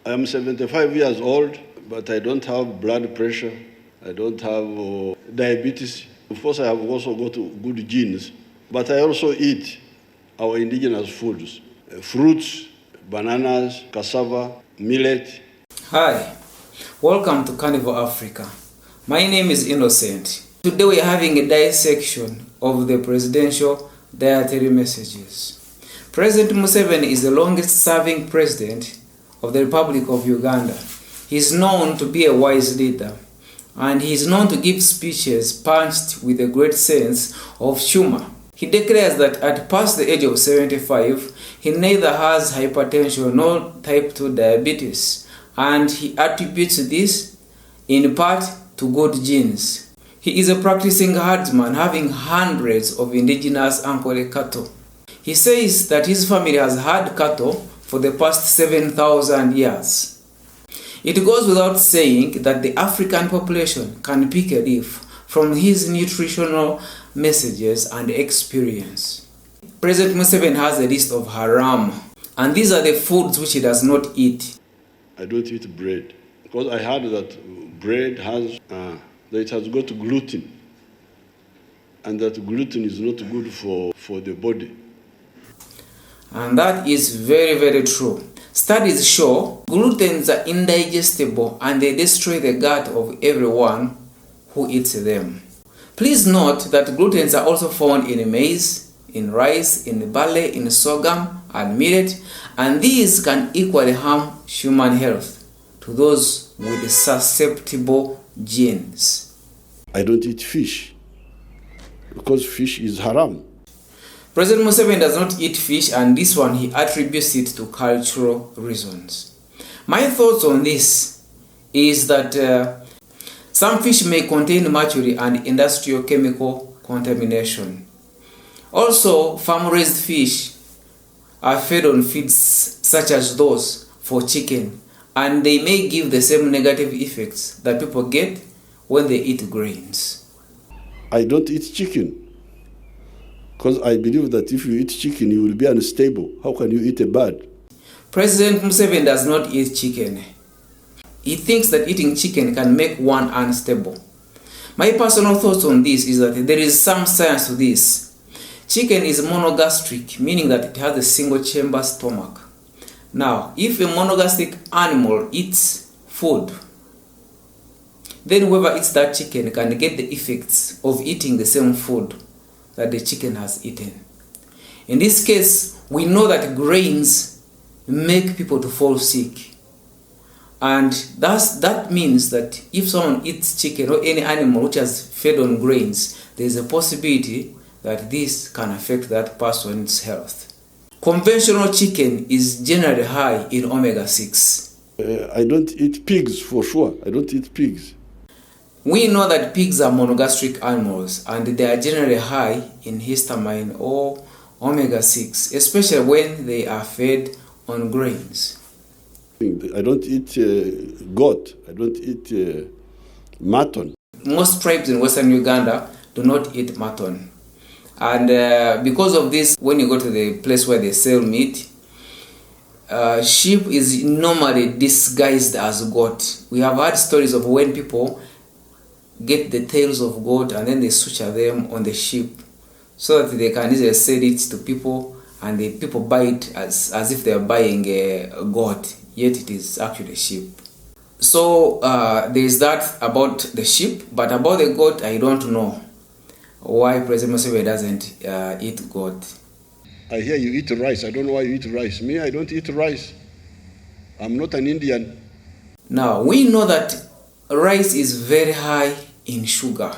I am 75 years old, but I don't have blood pressure. I don't have diabetes. Of course, I have also got good genes, but I also eat our indigenous foods, fruits, bananas, cassava, millet. Hi, welcome to Karnivore Africa. My name is Innocent. Today we are having a dissection of the presidential dietary messages. President Museveni is the longest serving president of the Republic of Uganda. He is known to be a wise leader, and he is known to give speeches punched with a great sense of humor. He declares that at past the age of 75, he neither has hypertension nor type 2 diabetes, and he attributes this in part to good genes. He is a practicing herdsman, having hundreds of indigenous Ankole cattle. He says that his family has had cattle for the past 7,000 years. It goes without saying that the African population can pick a leaf from his nutritional messages and experience. President Museveni has a list of haram, and these are the foods which he does not eat. I don't eat bread because I heard that bread has that it has got gluten, and that gluten is not good for the body. And that is very, very true. Studies show glutens are indigestible and they destroy the gut of everyone who eats them. Please note that glutens are also found in maize, in rice, in barley, in sorghum and millet, and these can equally harm human health to those with susceptible genes. I don't eat fish because fish is haram. President Museveni does not eat fish, and this one he attributes it to cultural reasons. My thoughts on this is that some fish may contain mercury and industrial chemical contamination. Also, farm-raised fish are fed on feeds such as those for chicken, and they may give the same negative effects that people get when they eat grains. I don't eat chicken because I believe that if you eat chicken, you will be unstable. How can you eat a bird? President Museveni does not eat chicken. He thinks that eating chicken can make one unstable. My personal thoughts on this is that there is some science to this. Chicken is monogastric, meaning that it has a single chamber stomach. Now, if a monogastric animal eats food, then whoever eats that chicken can get the effects of eating the same food that the chicken has eaten. In this case, we know that grains make people to fall sick. And that means that if someone eats chicken or any animal which has fed on grains, there is a possibility that this can affect that person's health. Conventional chicken is generally high in omega-6. I don't eat pigs for sure. I don't eat pigs. We know that pigs are monogastric animals and they are generally high in histamine or omega-6, especially when they are fed on grains. I don't eat goat. I don't eat mutton. Most tribes in Western Uganda do not eat mutton. And because of this, when you go to the place where they sell meat, sheep is normally disguised as goat. We have had stories of when people get the tails of goat and then they suture them on the sheep so that they can easily sell it to people, and the people buy it as if they are buying a goat, yet it is actually sheep. So there is that about the sheep, but about the goat I don't know why President Museveni doesn't eat goat. I hear you eat rice. I don't know why you eat rice. Me, I don't eat rice. I'm not an Indian. Now, we know that rice is very high in sugar.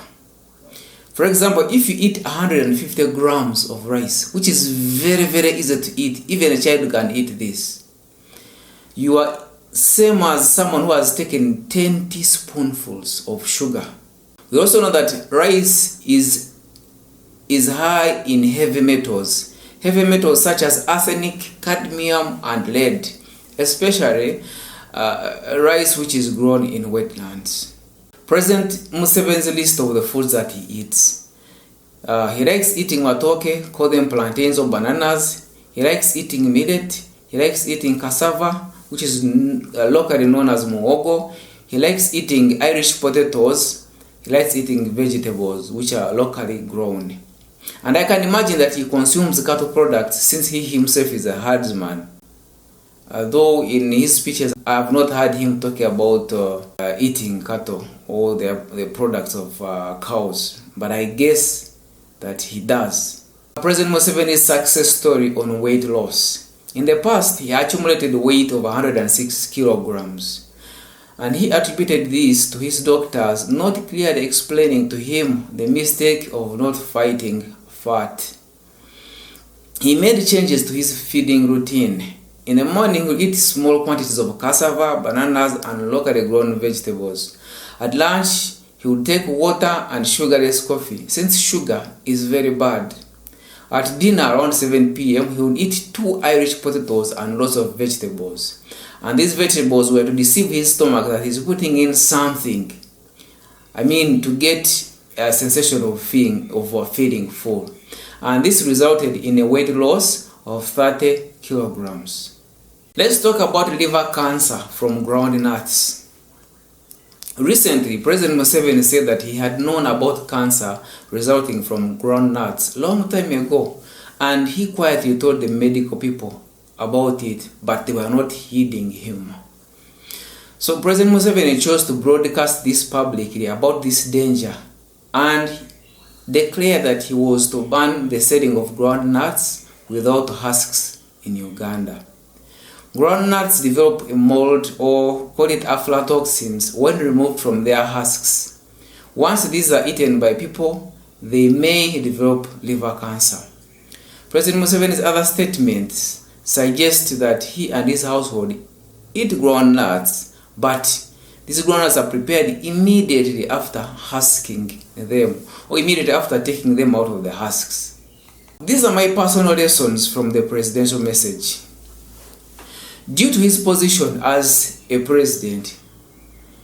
For example, if you eat 150 grams of rice, which is very, very easy to eat, even a child can eat this, you are same as someone who has taken 10 teaspoonfuls of sugar. We also know that rice is high in heavy metals. Heavy metals such as arsenic, cadmium, and lead, especially rice which is grown in wetlands. President Museveni's list of the foods that he eats. He likes eating matoke, call them plantains or bananas. He likes eating millet. He likes eating cassava, which is locally known as muhogo. He likes eating Irish potatoes. He likes eating vegetables, which are locally grown. And I can imagine that he consumes cattle products since he himself is a herdsman. Though in his speeches, I have not heard him talk about eating cattle or the products of cows, but I guess that he does. President Museveni's success story on weight loss. In the past, he accumulated weight of 106 kilograms, and he attributed this to his doctors not clearly explaining to him the mistake of not fighting fat. He made changes to his feeding routine. In the morning, he would eat small quantities of cassava, bananas, and locally grown vegetables. At lunch, he would take water and sugarless coffee, since sugar is very bad. At dinner around 7 p.m., he would eat 2 Irish potatoes and lots of vegetables. And these vegetables were to deceive his stomach that he's putting in something. To get a sensation of feeling full. And this resulted in a weight loss of 30 kilograms. Let's talk about liver cancer from ground nuts. Recently, President Museveni said that he had known about cancer resulting from ground nuts long time ago, and he quietly told the medical people about it, but they were not heeding him. So President Museveni chose to broadcast this publicly about this danger and declared that he was to ban the selling of ground nuts without husks in Uganda. Ground nuts develop a mold, or call it aflatoxins, when removed from their husks. Once these are eaten by people, they may develop liver cancer. President Museveni's other statements suggest that he and his household eat ground nuts, but these ground nuts are prepared immediately after husking them, or immediately after taking them out of the husks. These are my personal lessons from the presidential message. Due to his position as a president,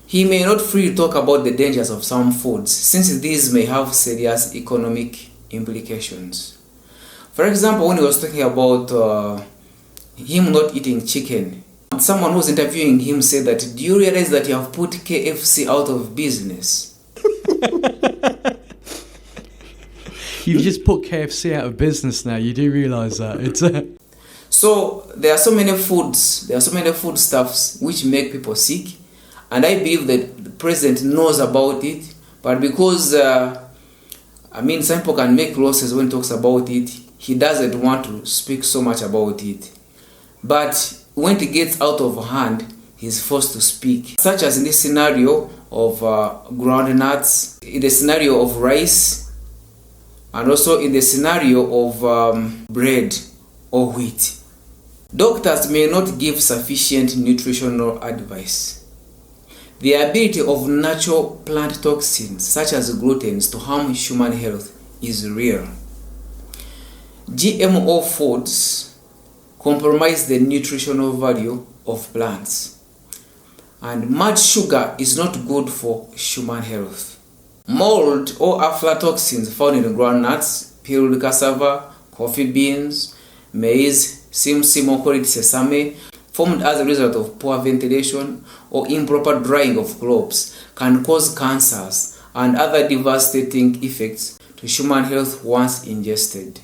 he may not freely talk about the dangers of some foods, since these may have serious economic implications. For example, when he was talking about him not eating chicken, someone who was interviewing him said that, "Do you realize that you have put KFC out of business?" You've just put KFC out of business now. You do realize that. It's So there are so many foodstuffs which make people sick, and I believe that the president knows about it, but because some people can make losses when he talks about it, he doesn't want to speak so much about it. But when it gets out of hand, he's forced to speak, such as in this scenario of ground nuts, in the scenario of rice, and also in the scenario of bread or wheat. Doctors may not give sufficient nutritional advice. The ability of natural plant toxins such as glutens to harm human health is real. GMO foods compromise the nutritional value of plants, and much sugar is not good for human health. Mold or aflatoxins found in groundnuts, peeled cassava, coffee beans, maize, simsim or call it sesame, formed as a result of poor ventilation or improper drying of crops, can cause cancers and other devastating effects to human health once ingested.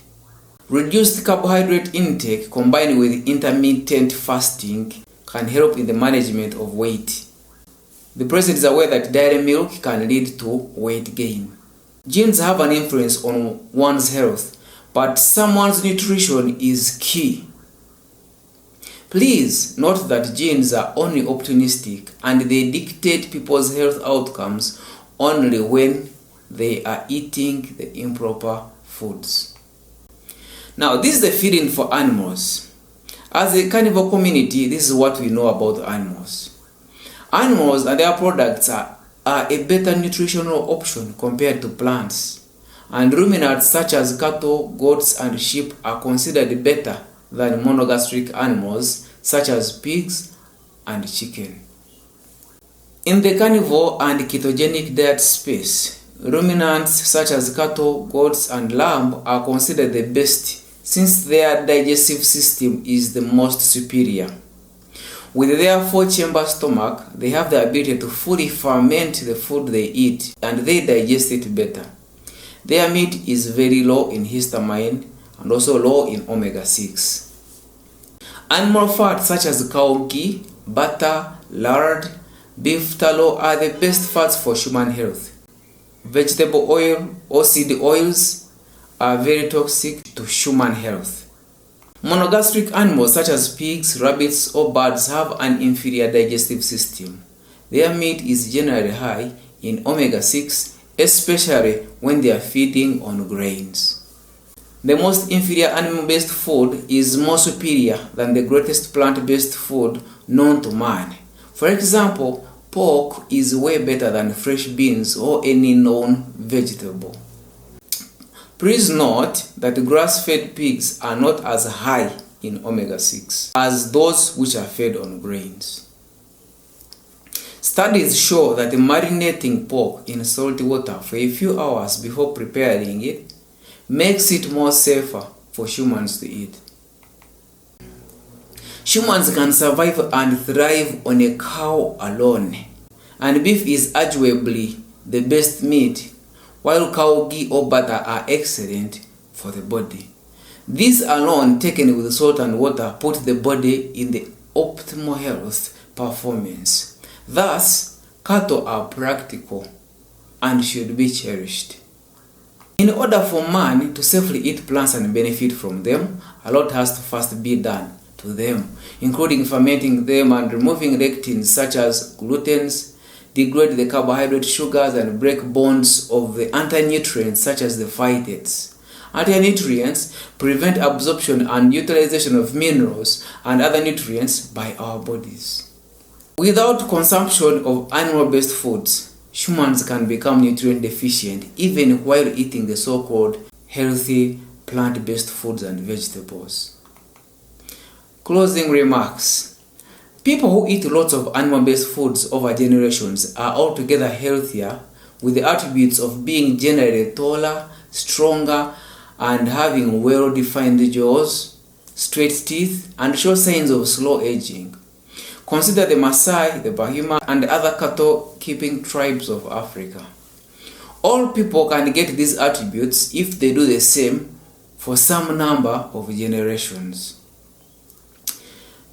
Reduced carbohydrate intake combined with intermittent fasting can help in the management of weight. The president is aware that dairy milk can lead to weight gain. Genes have an influence on one's health, but someone's nutrition is key. Please note that genes are only opportunistic and they dictate people's health outcomes only when they are eating the improper foods. Now, this is the feeding for animals. As a carnivore community, this is what we know about animals. Animals and their products are a better nutritional option compared to plants. And ruminants such as cattle, goats, and sheep are considered better than monogastric animals such as pigs and chicken. In the carnivore and ketogenic diet space, ruminants such as cattle, goats, and lamb are considered the best since their digestive system is the most superior. With their 4-chamber stomach, they have the ability to fully ferment the food they eat and they digest it better. Their meat is very low in histamine and also low in omega-6. Animal fats such as cow ghee, butter, lard, beef tallow are the best fats for human health. Vegetable oil or seed oils are very toxic to human health. Monogastric animals such as pigs, rabbits, or birds have an inferior digestive system. Their meat is generally high in omega-6, especially when they are feeding on grains. The most inferior animal-based food is more superior than the greatest plant-based food known to man. For example, pork is way better than fresh beans or any known vegetable. Please note that grass-fed pigs are not as high in omega-6 as those which are fed on grains. Studies show that marinating pork in salty water for a few hours before preparing it makes it more safer for humans to eat. Humans can survive and thrive on a cow alone, and beef is arguably the best meat, while cow ghee or butter are excellent for the body. These alone, taken with salt and water, put the body in the optimal health performance. Thus, cattle are practical and should be cherished. In order for man to safely eat plants and benefit from them, a lot has to first be done to them, including fermenting them and removing lectins such as glutens, degrade the carbohydrate sugars and break bonds of the anti-nutrients such as the phytates. Anti-nutrients prevent absorption and utilization of minerals and other nutrients by our bodies. Without consumption of animal-based foods, humans can become nutrient deficient even while eating the so-called healthy plant-based foods and vegetables. Closing remarks. People who eat lots of animal-based foods over generations are altogether healthier, with the attributes of being generally taller, stronger, and having well-defined jaws, straight teeth, and show signs of slow aging. Consider the Maasai, the Bahima, and other cattle-keeping tribes of Africa. All people can get these attributes if they do the same for some number of generations.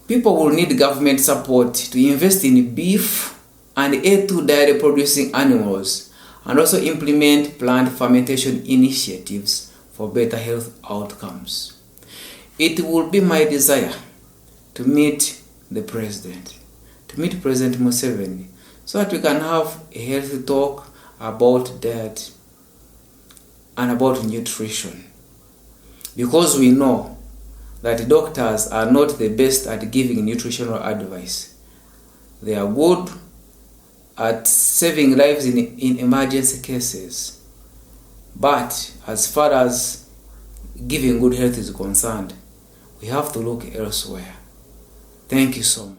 People will need government support to invest in beef and A2 dairy producing animals, and also implement plant fermentation initiatives for better health outcomes. It will be my desire to meet the President Museveni, so that we can have a healthy talk about diet and about nutrition, because we know that doctors are not the best at giving nutritional advice. They are good at saving lives in emergency cases, but as far as giving good health is concerned, we have to look elsewhere. Thank you so much.